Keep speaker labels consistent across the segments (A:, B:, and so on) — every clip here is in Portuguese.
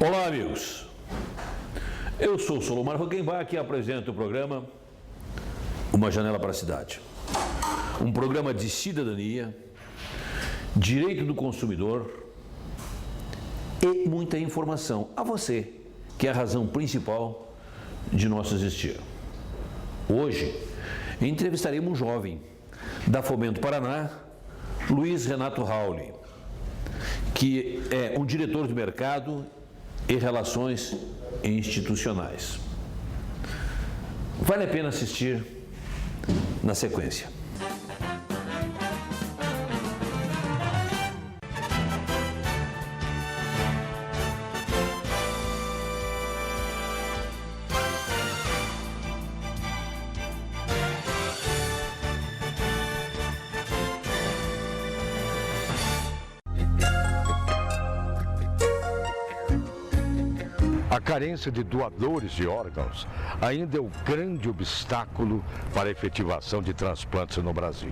A: Olá, amigos. Eu sou o Solomar Huckenbach e apresento o programa Uma Janela para a Cidade. Um programa de cidadania, direito do consumidor e muita informação a você, que é a razão principal de nosso existir. Hoje, entrevistaremos um jovem da Fomento Paraná, Luiz Renato Rauli, que é um diretor de mercado e relações institucionais. Vale a pena assistir na sequência.
B: A carência de doadores de órgãos ainda é o grande obstáculo para a efetivação de transplantes no Brasil.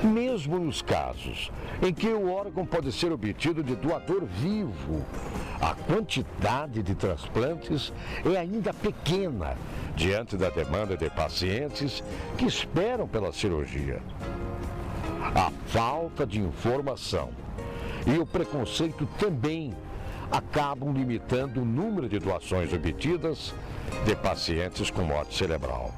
B: Mesmo nos casos em que o órgão pode ser obtido de doador vivo, a quantidade de transplantes é ainda pequena diante da demanda de pacientes que esperam pela cirurgia. A falta de informação e o preconceito também acabam limitando o número de doações obtidas de pacientes com morte cerebral.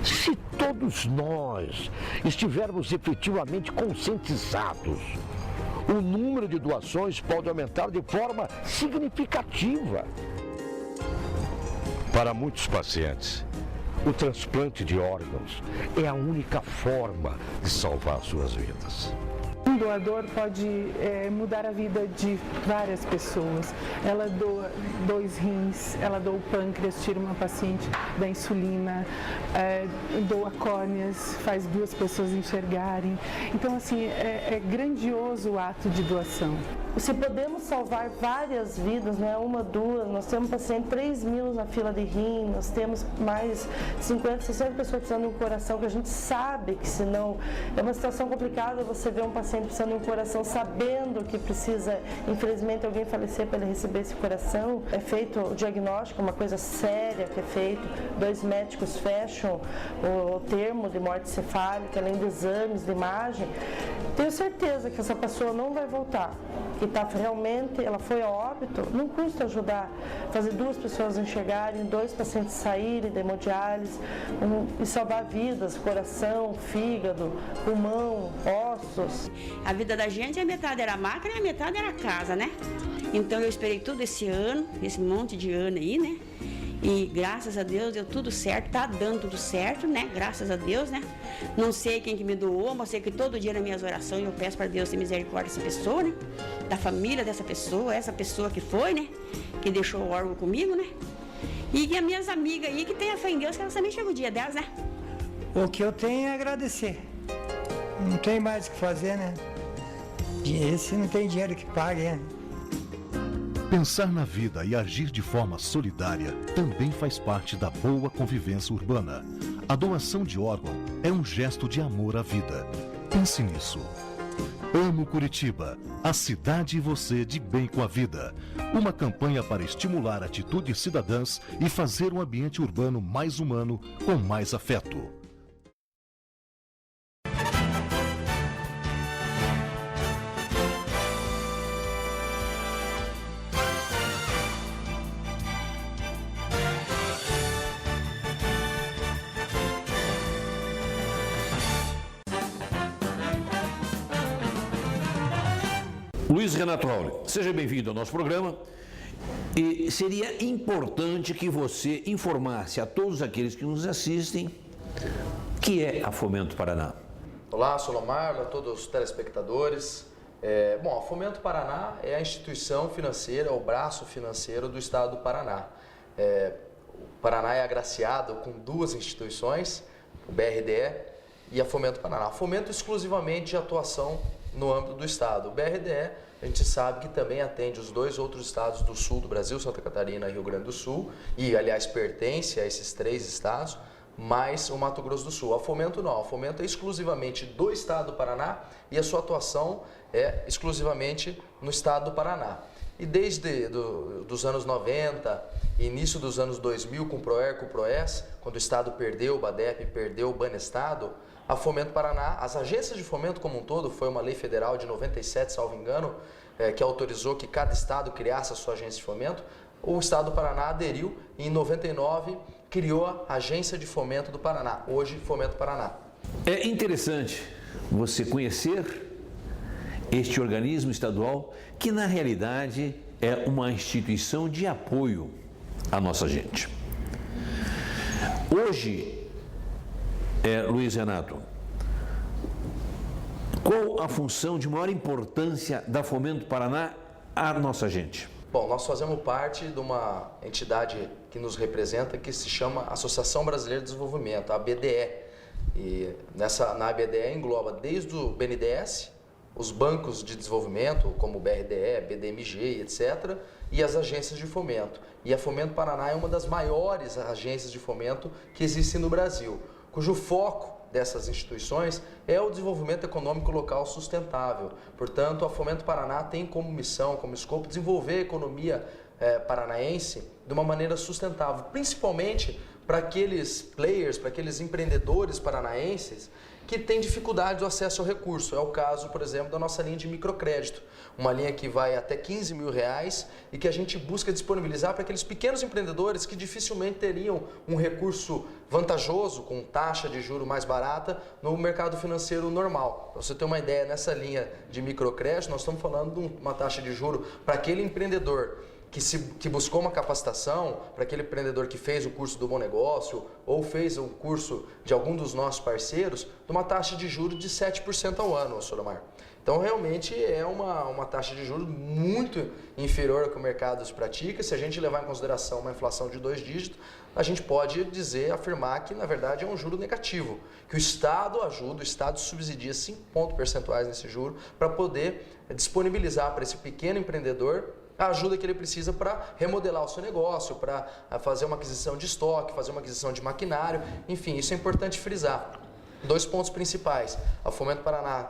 B: Se todos nós estivermos efetivamente conscientizados, o número de doações pode aumentar de forma significativa. Para muitos pacientes, o transplante de órgãos é a única forma de salvar suas vidas.
C: Um doador pode mudar a vida de várias pessoas. Ela doa 2 rins, ela doa o pâncreas, tira uma paciente da insulina, doa córneas, faz 2 pessoas enxergarem. Então, assim, é grandioso o ato de doação.
D: Se podemos salvar várias vidas, não é uma, 2, nós temos paciente 3 mil na fila de rim, nós temos mais 50, 60 pessoas precisando de um coração, que a gente sabe que senão é uma situação complicada você ver um paciente precisando de um coração sabendo que precisa, infelizmente, alguém falecer para ele receber esse coração. É feito o diagnóstico, uma coisa séria que é feito, 2 médicos fecham o termo de morte cefálica, além de exames, de imagem. Tenho certeza que essa pessoa não vai voltar. Que realmente, ela foi a óbito, não custa ajudar, fazer 2 pessoas enxergarem, 2 pacientes saírem da hemodiálise e salvar vidas, coração, fígado, pulmão, ossos.
E: A vida da gente, a metade era máquina e a metade era casa, né? Então eu esperei tudo esse ano, esse monte de ano aí, né? E graças a Deus deu tudo certo, tá dando tudo certo, né? Graças a Deus, né? Não sei quem que me doou, mas sei que todo dia nas minhas orações eu peço para Deus ter misericórdia dessa pessoa, né? Da família dessa pessoa, essa pessoa que foi, né? Que deixou o órgão comigo, né? E as minhas amigas aí que tem a fé em Deus, que elas também chegam o dia delas, né?
F: O que eu tenho é agradecer. Não tem mais o que fazer, né? Esse não tem dinheiro que pague, né?
G: Pensar na vida e agir de forma solidária também faz parte da boa convivência urbana. A doação de órgão é um gesto de amor à vida. Pense nisso. Amo Curitiba, a cidade e você de bem com a vida. Uma campanha para estimular atitudes cidadãs e fazer um ambiente urbano mais humano, com mais afeto.
A: Luiz Renato Rauli, seja bem-vindo ao nosso programa. E seria importante que você informasse a todos aqueles que nos assistem o que é a Fomento Paraná.
H: Olá, Solomar, a todos os telespectadores. A Fomento Paraná é a instituição financeira, o braço financeiro do Estado do Paraná. O Paraná é agraciado com 2 instituições, o BRDE e a Fomento Paraná. A Fomento exclusivamente de atuação no âmbito do Estado. O BRDE, a gente sabe que também atende os 2 outros estados do sul do Brasil, Santa Catarina e Rio Grande do Sul, e aliás pertence a esses 3 estados, mais o Mato Grosso do Sul. A Fomento não, a Fomento é exclusivamente do estado do Paraná e a sua atuação é exclusivamente no estado do Paraná. E desde dos anos 90, início dos anos 2000, com o PROER, com o PROES, quando o estado perdeu o BADEP, perdeu o Banestado, a Fomento Paraná, as agências de fomento como um todo, foi uma lei federal de 97, salvo engano, que autorizou que cada estado criasse a sua agência de fomento. O estado do Paraná aderiu e em 99 criou a Agência de Fomento do Paraná, hoje Fomento Paraná.
A: É interessante você conhecer este organismo estadual que na realidade é uma instituição de apoio à nossa gente. Hoje, Luiz Renato, qual a função de maior importância da Fomento Paraná à nossa gente?
H: Bom, nós fazemos parte de uma entidade que nos representa que se chama Associação Brasileira de Desenvolvimento, a ABDE. E na ABDE engloba desde o BNDES, os bancos de desenvolvimento, como o BRDE, BDMG, etc., e as agências de fomento. E a Fomento Paraná é uma das maiores agências de fomento que existem no Brasil, cujo foco dessas instituições é o desenvolvimento econômico local sustentável. Portanto, a Fomento Paraná tem como missão, como escopo, desenvolver a economia paranaense de uma maneira sustentável, principalmente para aqueles players, para aqueles empreendedores paranaenses que têm dificuldade do acesso ao recurso. É o caso, por exemplo, da nossa linha de microcrédito, uma linha que vai até R$15 mil e que a gente busca disponibilizar para aqueles pequenos empreendedores que dificilmente teriam um recurso vantajoso, com taxa de juro mais barata, no mercado financeiro normal. Para você ter uma ideia, nessa linha de microcrédito, nós estamos falando de uma taxa de juro para aquele empreendedor que buscou uma capacitação, para aquele empreendedor que fez o curso do Bom Negócio ou fez o curso de algum dos nossos parceiros, de uma taxa de juros de 7% ao ano, Solomar. Então, realmente é uma taxa de juros muito inferior ao que o mercado pratica. Se a gente levar em consideração uma inflação de 2 dígitos, a gente pode afirmar que, na verdade, é um juro negativo, que o Estado ajuda, o Estado subsidia 5 pontos percentuais nesse juro para poder disponibilizar para esse pequeno empreendedor a ajuda que ele precisa para remodelar o seu negócio, para fazer uma aquisição de estoque, fazer uma aquisição de maquinário, enfim, isso é importante frisar. 2 pontos principais. A Fomento Paraná,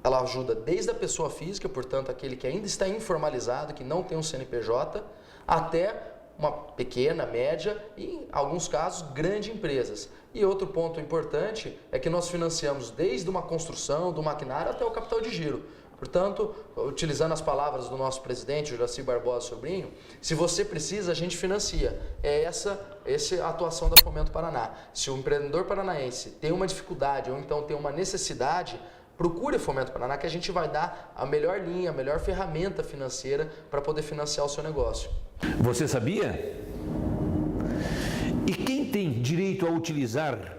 H: ela ajuda desde a pessoa física, portanto, aquele que ainda está informalizado, que não tem um CNPJ, até uma pequena, média e, em alguns casos, grandes empresas. E outro ponto importante é que nós financiamos desde uma construção, do maquinário, até o capital de giro. Portanto, utilizando as palavras do nosso presidente, Juraci Barbosa Sobrinho, se você precisa, a gente financia. É essa a atuação da Fomento Paraná. Se o empreendedor paranaense tem uma dificuldade ou então tem uma necessidade, procure a Fomento Paraná que a gente vai dar a melhor linha, a melhor ferramenta financeira para poder financiar o seu negócio.
A: Você sabia? E quem tem direito a utilizar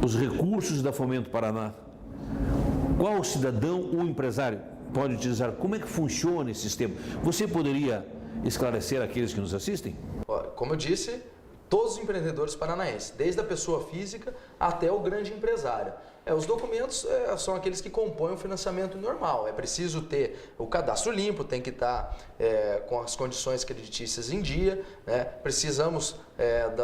A: os recursos da Fomento Paraná? Qual cidadão ou empresário pode utilizar? Como é que funciona esse sistema? Você poderia esclarecer aqueles que nos assistem?
H: Como eu disse, todos os empreendedores paranaenses, desde a pessoa física até o grande empresário. Os documentos são aqueles que compõem o financiamento normal. É preciso ter o cadastro limpo, tem que estar com as condições creditícias em dia, né? Precisamos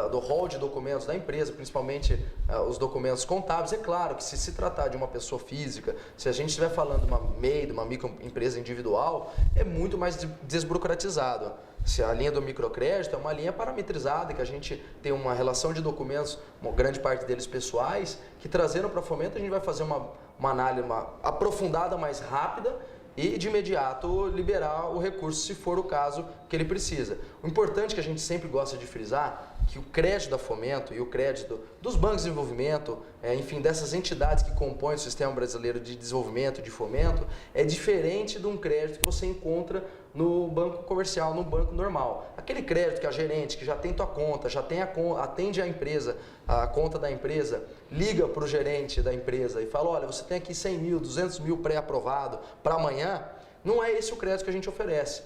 H: do rol de documentos da empresa, principalmente os documentos contábeis. É claro que se tratar de uma pessoa física, se a gente estiver falando de uma MEI, de uma microempresa individual, é muito mais desburocratizado. Se a linha do microcrédito é uma linha parametrizada, que a gente tem uma relação de documentos, uma grande parte deles pessoais, que trazendo para Fomento a gente vai fazer uma análise aprofundada, mais rápida e de imediato liberar o recurso se for o caso que ele precisa. O importante que a gente sempre gosta de frisar que o crédito da Fomento e o crédito dos bancos de desenvolvimento, enfim, dessas entidades que compõem o Sistema Brasileiro de Desenvolvimento e de Fomento, é diferente de um crédito que você encontra no banco comercial, no banco normal. Aquele crédito que a gerente, que já tem tua conta, já tem atende a empresa, a conta da empresa, liga para o gerente da empresa e fala, olha, você tem aqui 100 mil, 200 mil pré-aprovado para amanhã, não é esse o crédito que a gente oferece.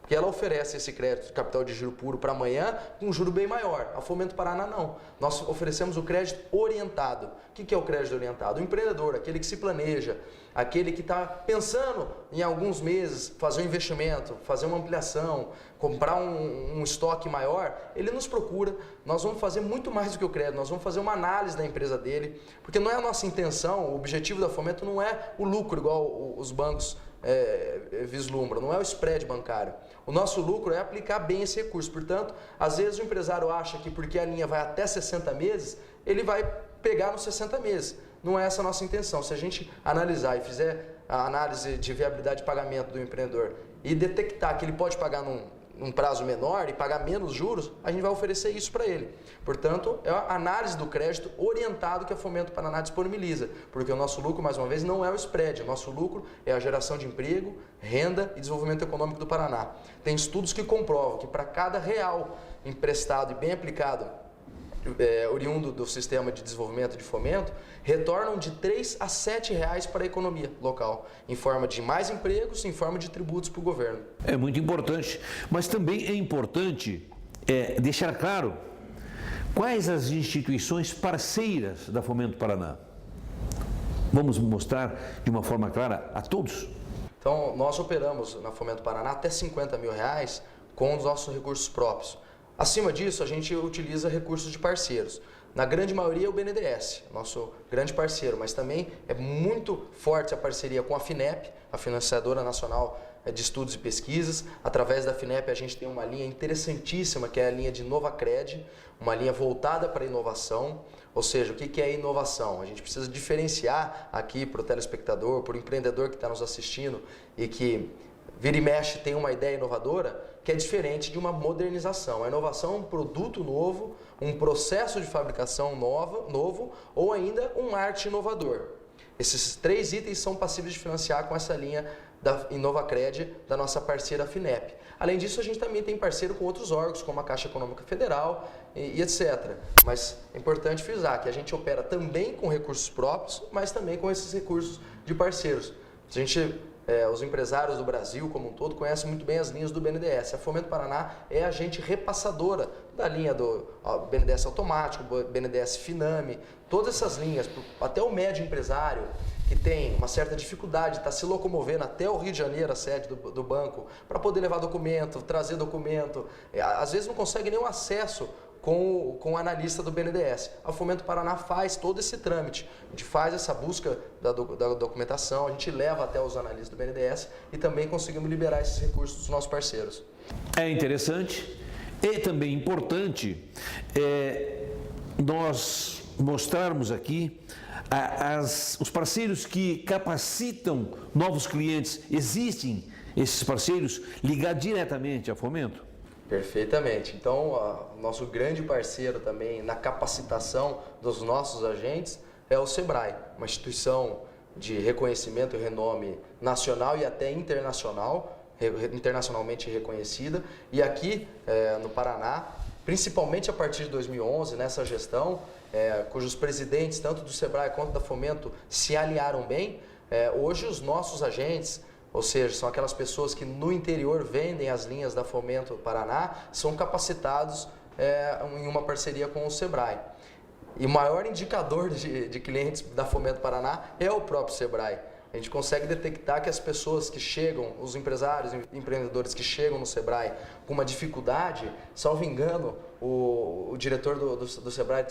H: porque ela oferece esse crédito de capital de giro puro para amanhã com um juro bem maior. A Fomento Paraná não. Nós oferecemos o crédito orientado. O que é o crédito orientado? O empreendedor, aquele que se planeja, aquele que está pensando em alguns meses fazer um investimento, fazer uma ampliação, comprar um estoque maior, ele nos procura. Nós vamos fazer muito mais do que o crédito, nós vamos fazer uma análise da empresa dele, porque não é a nossa intenção, o objetivo da Fomento não é o lucro igual os bancos vislumbram, não é o spread bancário. O nosso lucro é aplicar bem esse recurso. Portanto, às vezes o empresário acha que porque a linha vai até 60 meses, ele vai pegar nos 60 meses. Não é essa a nossa intenção. Se a gente analisar e fizer a análise de viabilidade de pagamento do empreendedor e detectar que ele pode pagar num prazo menor e pagar menos juros, a gente vai oferecer isso para ele. Portanto, é a análise do crédito orientado que a Fomento Paraná disponibiliza, porque o nosso lucro, mais uma vez, não é o spread, o nosso lucro é a geração de emprego, renda e desenvolvimento econômico do Paraná. Tem estudos que comprovam que para cada real emprestado e bem aplicado, oriundo do sistema de desenvolvimento de fomento, retornam de 3 a 7 reais para a economia local, em forma de mais empregos, em forma de tributos para o governo.
A: É muito importante, mas também é importante deixar claro quais as instituições parceiras da Fomento Paraná. Vamos mostrar de uma forma clara a todos.
H: Então, nós operamos na Fomento Paraná até 50 mil reais com os nossos recursos próprios. Acima disso, a gente utiliza recursos de parceiros. Na grande maioria é o BNDES, nosso grande parceiro, mas também é muito forte a parceria com a FINEP, a Financiadora Nacional de Estudos e Pesquisas. Através da FINEP a gente tem uma linha interessantíssima, que é a linha de Novacred, uma linha voltada para a inovação. Ou seja, o que é inovação? A gente precisa diferenciar aqui para o telespectador, para o empreendedor que está nos assistindo e que vira e mexe tem uma ideia inovadora, que é diferente de uma modernização. A inovação é um produto novo, um processo de fabricação novo ou ainda um arte inovador. Esses 3 itens são passíveis de financiar com essa linha da Inovacred, da nossa parceira FINEP. Além disso, a gente também tem parceiro com outros órgãos, como a Caixa Econômica Federal e etc. Mas é importante frisar que a gente opera também com recursos próprios, mas também com esses recursos de parceiros. Os empresários do Brasil como um todo conhecem muito bem as linhas do BNDES. A Fomento Paraná é a agente repassadora da linha do BNDES automático, BNDES Finame, todas essas linhas, até o médio empresário que tem uma certa dificuldade de estar se locomovendo até o Rio de Janeiro, a sede do banco, para poder levar documento, trazer documento, às vezes não consegue nenhum acesso com o analista do BNDES. A Fomento Paraná faz todo esse trâmite, a gente faz essa busca da documentação, a gente leva até os analistas do BNDES e também conseguimos liberar esses recursos dos nossos parceiros.
A: É interessante e também importante nós mostrarmos aqui os parceiros que capacitam novos clientes. Existem esses parceiros ligados diretamente à Fomento?
H: Perfeitamente. Então, nosso grande parceiro também na capacitação dos nossos agentes é o SEBRAE, uma instituição de reconhecimento e renome nacional e até internacionalmente reconhecida. E aqui no Paraná, principalmente a partir de 2011, nessa gestão, cujos presidentes, tanto do SEBRAE quanto da Fomento, se alinharam bem, hoje os nossos agentes, ou seja, são aquelas pessoas que no interior vendem as linhas da Fomento Paraná, são capacitados em uma parceria com o SEBRAE. E o maior indicador de clientes da Fomento Paraná é o próprio SEBRAE. A gente consegue detectar que as pessoas que chegam, os empresários e empreendedores que chegam no SEBRAE com uma dificuldade, salvo engano, o diretor do SEBRAE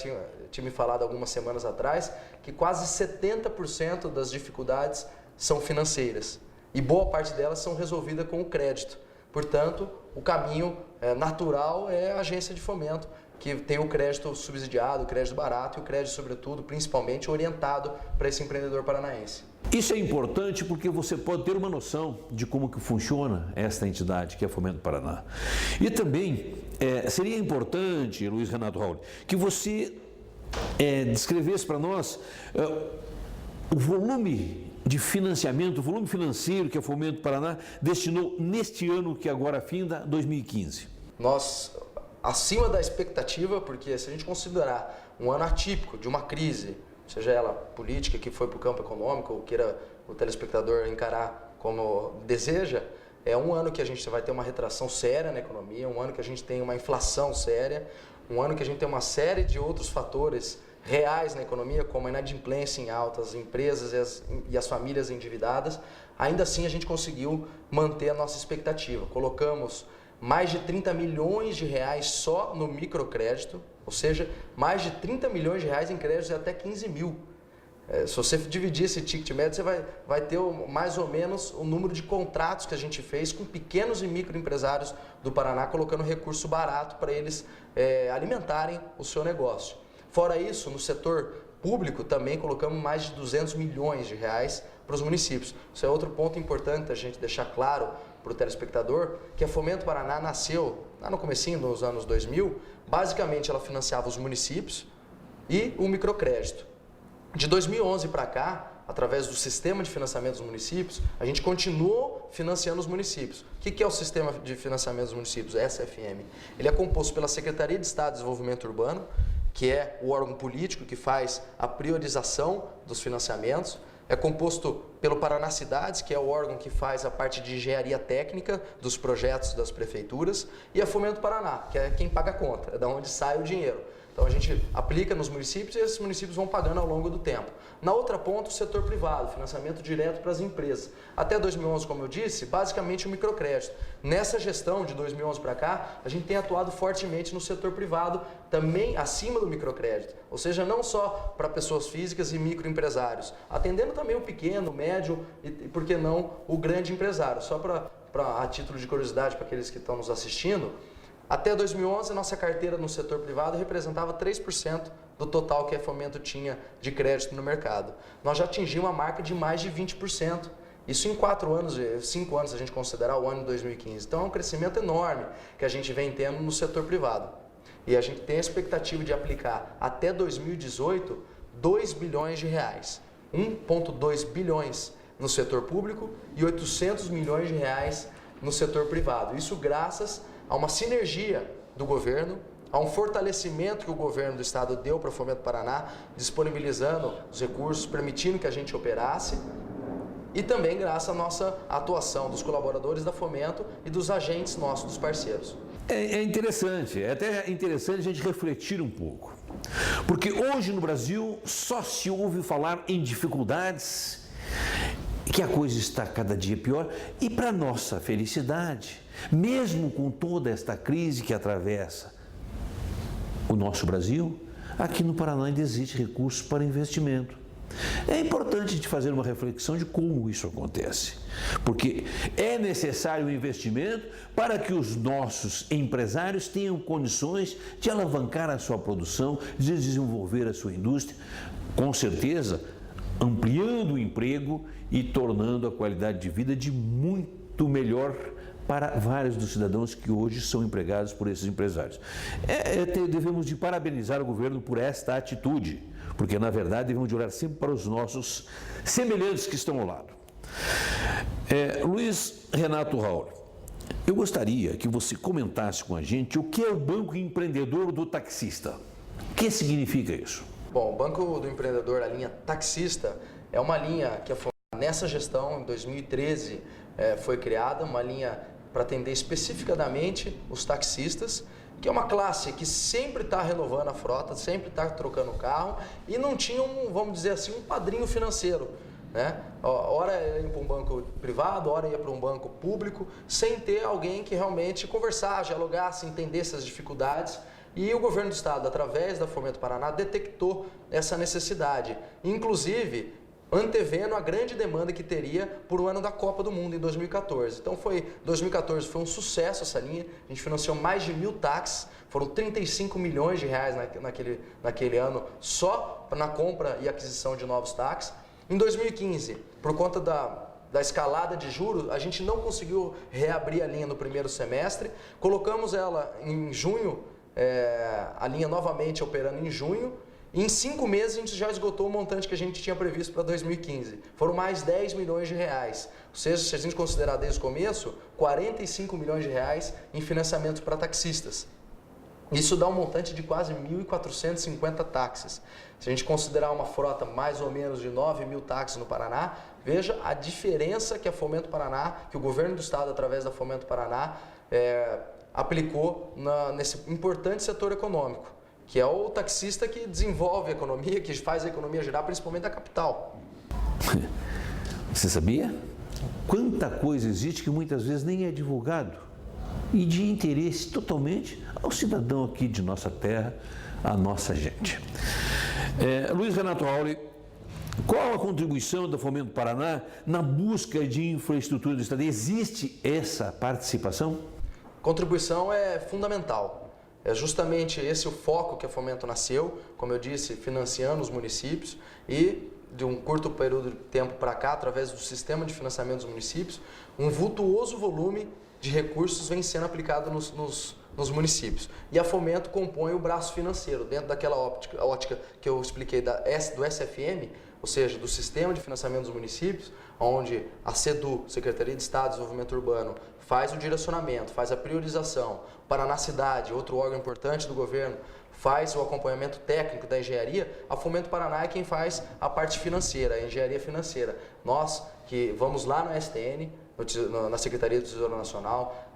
H: tinha me falado algumas semanas atrás que quase 70% das dificuldades são financeiras. E boa parte delas são resolvidas com o crédito. Portanto, o caminho natural é a agência de fomento, que tem o crédito subsidiado, o crédito barato e o crédito, sobretudo, principalmente orientado para esse empreendedor paranaense.
A: Isso é importante porque você pode ter uma noção de como que funciona esta entidade, que é a Fomento Paraná. E também seria importante, Luiz Renato Raul, que você descrevesse para nós o volume de financiamento, o volume financeiro que a Fomento Paraná destinou neste ano que agora finda, 2015.
H: Nós, acima da expectativa, porque se a gente considerar um ano atípico de uma crise, seja ela política, que foi para o campo econômico, ou queira o telespectador encarar como deseja, É um ano que a gente vai ter uma retração séria na economia, um ano que a gente tem uma inflação séria, um ano que a gente tem uma série de outros fatores reais na economia, como a inadimplência em alta, as empresas e as famílias endividadas. Ainda assim, a gente conseguiu manter a nossa expectativa. Colocamos mais de 30 milhões de reais só no microcrédito, ou seja, mais de 30 milhões de reais em créditos de até 15 mil. Se você dividir esse ticket médio, você vai ter mais ou menos o número de contratos que a gente fez com pequenos e microempresários do Paraná, colocando recurso barato para eles alimentarem o seu negócio. Fora isso, no setor público também colocamos mais de 200 milhões de reais para os municípios. Isso é outro ponto importante a gente deixar claro para o telespectador, que a Fomento Paraná nasceu lá no comecinho dos anos 2000, basicamente ela financiava os municípios e o microcrédito. De 2011 para cá, através do sistema de financiamento dos municípios, a gente continuou financiando os municípios. O que é o sistema de financiamento dos municípios, SFM? Ele é composto pela Secretaria de Estado de Desenvolvimento Urbano, que é o órgão político que faz a priorização dos financiamentos. É composto pelo Paraná Cidades, que é o órgão que faz a parte de engenharia técnica dos projetos das prefeituras, e a Fomento Paraná, que é quem paga a conta, é da onde sai o dinheiro. Então a gente aplica nos municípios e esses municípios vão pagando ao longo do tempo. Na outra ponta, o setor privado, financiamento direto para as empresas. Até 2011, como eu disse, basicamente o microcrédito. Nessa gestão de 2011 para cá, a gente tem atuado fortemente no setor privado, também acima do microcrédito. Ou seja, não só para pessoas físicas e microempresários, atendendo também o pequeno, o médio e, por que não, o grande empresário. Só a título de curiosidade para aqueles que estão nos assistindo, até 2011, a nossa carteira no setor privado representava 3% do total que a Fomento tinha de crédito no mercado. Nós já atingimos a marca de mais de 20%. Isso em 4 anos, 5 anos, se a gente considerar o ano de 2015. Então é um crescimento enorme que a gente vem tendo no setor privado. E a gente tem a expectativa de aplicar até 2018 2 bilhões de reais. 1,2 bilhões no setor público e 800 milhões de reais no setor privado. Isso graças a uma sinergia do governo, a um fortalecimento que o governo do estado deu para o Fomento Paraná, disponibilizando os recursos, permitindo que a gente operasse, e também graças à nossa atuação dos colaboradores da Fomento e dos agentes nossos, dos parceiros.
A: É interessante, é até interessante a gente refletir um pouco, porque hoje no Brasil só se ouve falar em dificuldades, que a coisa está cada dia pior, e para nossa felicidade, mesmo com toda esta crise que atravessa o nosso Brasil, aqui no Paraná ainda existe recursos para investimento. É importante a gente fazer uma reflexão de como isso acontece, porque é necessário um investimento para que os nossos empresários tenham condições de alavancar a sua produção, de desenvolver a sua indústria, com certeza ampliando o emprego e tornando a qualidade de vida de muito melhor para vários dos cidadãos que hoje são empregados por esses empresários. Devemos de parabenizar o governo por esta atitude, porque na verdade devemos de olhar sempre para os nossos semelhantes que estão ao lado. Luiz Renato Raul, eu gostaria que você comentasse com a gente o que é o Banco Empreendedor do Taxista. O que significa isso?
H: Bom, o Banco do Empreendedor, a linha taxista, é uma linha que nessa gestão, em 2013, foi criada, uma linha para atender especificadamente os taxistas, que é uma classe que sempre está renovando a frota, sempre está trocando o carro e não tinha, vamos dizer assim, um padrinho financeiro, né? Ora ia para um banco privado, ora ia para um banco público, sem ter alguém que realmente conversasse, dialogasse, entendesse as dificuldades. E o governo do estado, através da Fomento Paraná, detectou essa necessidade, inclusive antevendo a grande demanda que teria por o ano da Copa do Mundo em 2014. Então 2014 foi um sucesso essa linha, a gente financiou mais de 1.000 táxis, foram 35 milhões de reais naquele ano só na compra e aquisição de novos táxis. Em 2015, por conta da escalada de juros, a gente não conseguiu reabrir a linha no primeiro semestre, colocamos ela em junho, a linha novamente operando em junho, e em 5 meses a gente já esgotou o montante que a gente tinha previsto para 2015. Foram mais 10 milhões de reais. Ou seja, se a gente considerar desde o começo, 45 milhões de reais em financiamento para taxistas. Isso dá um montante de quase 1.450 táxis. Se a gente considerar uma frota mais ou menos de 9.000 táxis no Paraná, veja a diferença que a Fomento Paraná, que o governo do estado, através da Fomento Paraná, aplicou nesse importante setor econômico, que é o taxista que desenvolve a economia, que faz a economia girar, principalmente da capital.
A: Você sabia? Quanta coisa existe que muitas vezes nem é divulgado e de interesse totalmente ao cidadão aqui de nossa terra, a nossa gente. Luiz Renato Rauli, qual a contribuição da Fomento Paraná na busca de infraestrutura do estado? Existe essa participação?
H: Contribuição é fundamental. É justamente esse o foco que a Fomento nasceu, como eu disse, financiando os municípios e de um curto período de tempo para cá, através do sistema de financiamento dos municípios, um vultuoso volume de recursos vem sendo aplicado nos municípios. E a Fomento compõe o braço financeiro, dentro daquela ótica que eu expliquei do SFM, ou seja, do Sistema de Financiamento dos Municípios, onde a SEDU, Secretaria de Estado de Desenvolvimento Urbano, faz o direcionamento, faz a priorização. Paraná Cidade, outro órgão importante do governo, faz o acompanhamento técnico da engenharia. A Fomento Paraná é quem faz a parte financeira, a engenharia financeira. Nós que vamos lá no STN, na Secretaria do Tesouro Nacional,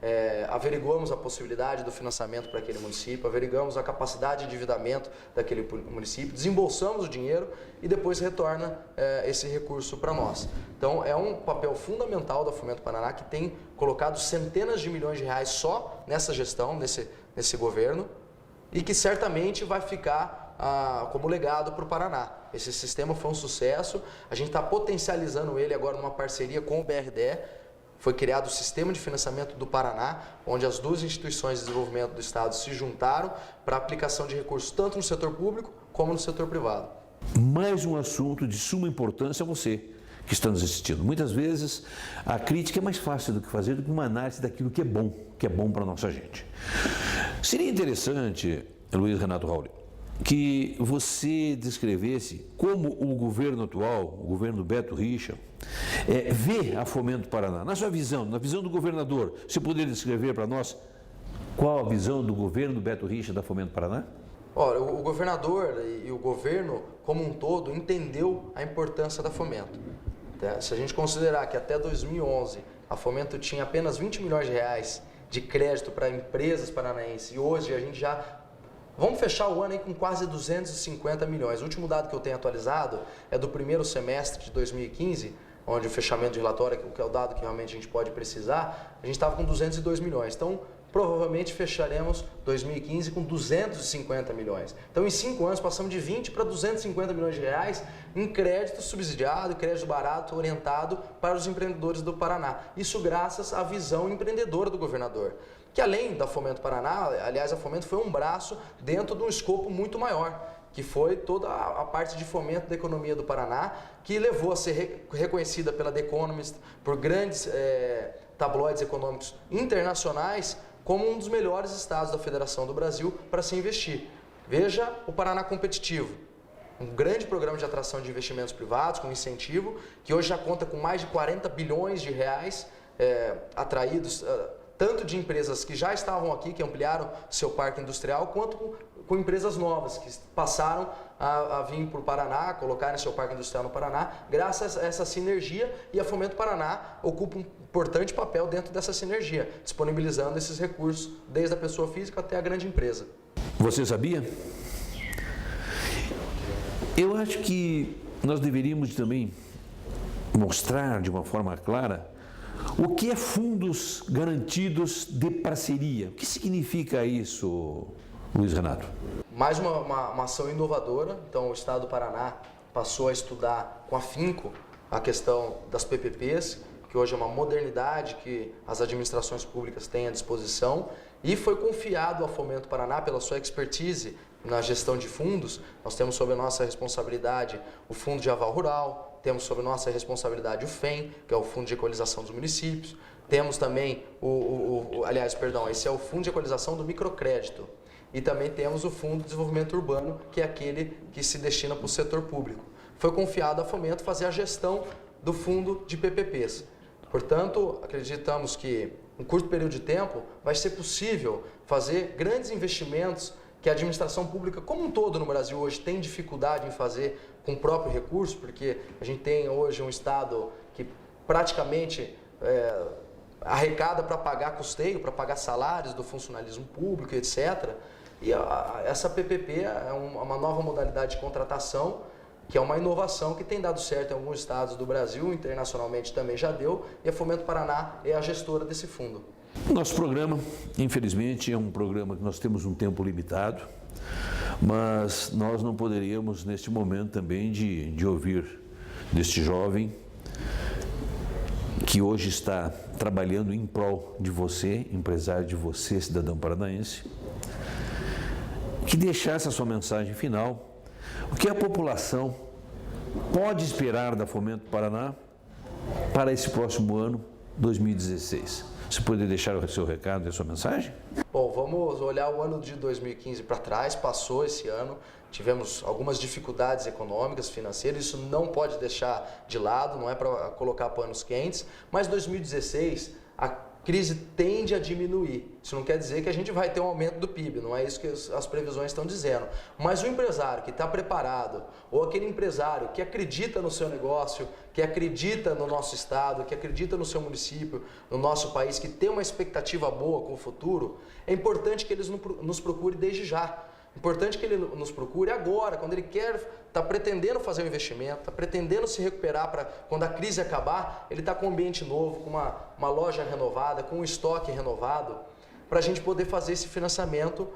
H: averiguamos a possibilidade do financiamento para aquele município, averiguamos a capacidade de endividamento daquele município, desembolsamos o dinheiro e depois retorna esse recurso para nós. Então é um papel fundamental da Fomento Paraná, que tem colocado centenas de milhões de reais só nessa gestão, nesse governo, e que certamente vai ficar como legado para o Paraná. Esse sistema foi um sucesso, a gente está potencializando ele agora numa parceria com o BRDE. Foi criado o Sistema de Financiamento do Paraná, onde as duas instituições de desenvolvimento do estado se juntaram para a aplicação de recursos tanto no setor público como no setor privado.
A: Mais um assunto de suma importância a você que está nos assistindo. Muitas vezes a crítica é mais fácil do que fazer do que uma análise daquilo que é bom para a nossa gente. Seria interessante, Luiz Renato Rauli, que você descrevesse como o governo atual, o governo Beto Richa, vê a Fomento Paraná. Na sua visão, na visão do governador, você poderia descrever para nós qual a visão do governo Beto Richa da Fomento Paraná?
H: Olha, o governador e o governo como um todo entendeu a importância da Fomento. Se a gente considerar que até 2011 a Fomento tinha apenas 20 milhões de reais de crédito para empresas paranaenses e hoje a gente já... Vamos fechar o ano aí com quase 250 milhões. O último dado que eu tenho atualizado é do primeiro semestre de 2015, onde o fechamento de relatório, que é o dado que realmente a gente pode precisar, a gente estava com 202 milhões. Então, provavelmente fecharemos 2015 com 250 milhões. Então, em 5 anos, passamos de 20 para 250 milhões de reais em crédito subsidiado, crédito barato, orientado para os empreendedores do Paraná. Isso graças à visão empreendedora do governador, que além da Fomento Paraná, aliás, a Fomento foi um braço dentro de um escopo muito maior, que foi toda a parte de fomento da economia do Paraná, que levou a ser reconhecida pela The Economist, por grandes tabloides econômicos internacionais, como um dos melhores estados da Federação do Brasil para se investir. Veja o Paraná Competitivo, um grande programa de atração de investimentos privados, com incentivo, que hoje já conta com mais de 40 bilhões de reais atraídos, tanto de empresas que já estavam aqui, que ampliaram seu parque industrial, quanto com empresas novas que passaram a vir para o Paraná, colocarem seu parque industrial no Paraná, graças a essa sinergia, e a Fomento Paraná ocupa um importante papel dentro dessa sinergia, disponibilizando esses recursos desde a pessoa física até a grande empresa.
A: Você sabia? Eu acho que nós deveríamos também mostrar de uma forma clara o que é fundos garantidos de parceria. O que significa isso, Luiz Renato?
H: Mais uma ação inovadora. Então, o Estado do Paraná passou a estudar com afinco a questão das PPPs, que hoje é uma modernidade que as administrações públicas têm à disposição, e foi confiado ao Fomento Paraná pela sua expertise na gestão de fundos. Nós temos sob a nossa responsabilidade o Fundo de Aval Rural, temos sob nossa responsabilidade o FEM, que é o Fundo de Equalização dos Municípios, temos também esse é o Fundo de Equalização do Microcrédito, e também temos o Fundo de Desenvolvimento Urbano, que é aquele que se destina para o setor público. Foi confiado à Fomento fazer a gestão do fundo de PPPs. Portanto, acreditamos que um curto período de tempo, vai ser possível fazer grandes investimentos que a administração pública como um todo no Brasil hoje tem dificuldade em fazer com o próprio recurso, porque a gente tem hoje um Estado que praticamente arrecada para pagar custeio, para pagar salários do funcionalismo público, etc. E essa PPP é uma nova modalidade de contratação, que é uma inovação que tem dado certo em alguns estados do Brasil, internacionalmente também já deu, e a Fomento Paraná é a gestora desse fundo.
A: Nosso programa, infelizmente, é um programa que nós temos um tempo limitado, mas nós não poderíamos, neste momento, também de ouvir deste jovem que hoje está trabalhando em prol de você, empresário de você, cidadão paranaense, que deixasse a sua mensagem final. O que a população pode esperar da Fomento Paraná para esse próximo ano, 2016? Você poderia deixar o seu recado e a sua mensagem?
H: Bom, vamos olhar o ano de 2015 para trás, passou esse ano, tivemos algumas dificuldades econômicas, financeiras, isso não pode deixar de lado, não é para colocar panos quentes, mas 2016 a crise tende a diminuir. Isso não quer dizer que a gente vai ter um aumento do PIB, não é isso que as previsões estão dizendo. Mas o empresário que está preparado, ou aquele empresário que acredita no seu negócio, que acredita no nosso estado, que acredita no seu município, no nosso país, que tem uma expectativa boa com o futuro, é importante que eles nos procure desde já. Importante que ele nos procure agora, quando ele está pretendendo fazer um investimento, está pretendendo se recuperar para quando a crise acabar, ele está com um ambiente novo, com uma loja renovada, com um estoque renovado, para a gente poder fazer esse financiamento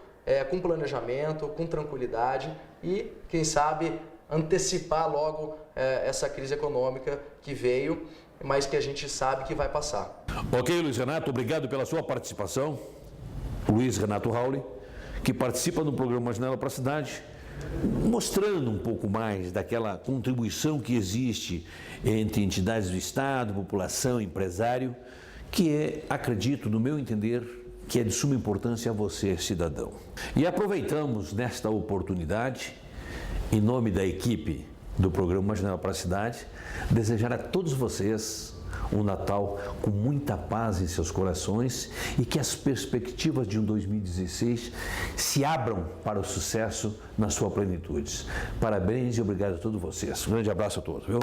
H: com planejamento, com tranquilidade e, quem sabe, antecipar logo essa crise econômica que veio, mas que a gente sabe que vai passar.
A: Ok, Luiz Renato, obrigado pela sua participação. Luiz Renato Rauli, que participa do programa Janela para a Cidade, mostrando um pouco mais daquela contribuição que existe entre entidades do Estado, população, empresário, que acredito, no meu entender, que é de suma importância a você, cidadão. E aproveitamos nesta oportunidade, em nome da equipe do programa Janela para a Cidade, desejar a todos vocês um Natal com muita paz em seus corações e que as perspectivas de um 2016 se abram para o sucesso na sua plenitude. Parabéns e obrigado a todos vocês. Um grande abraço a todos, viu?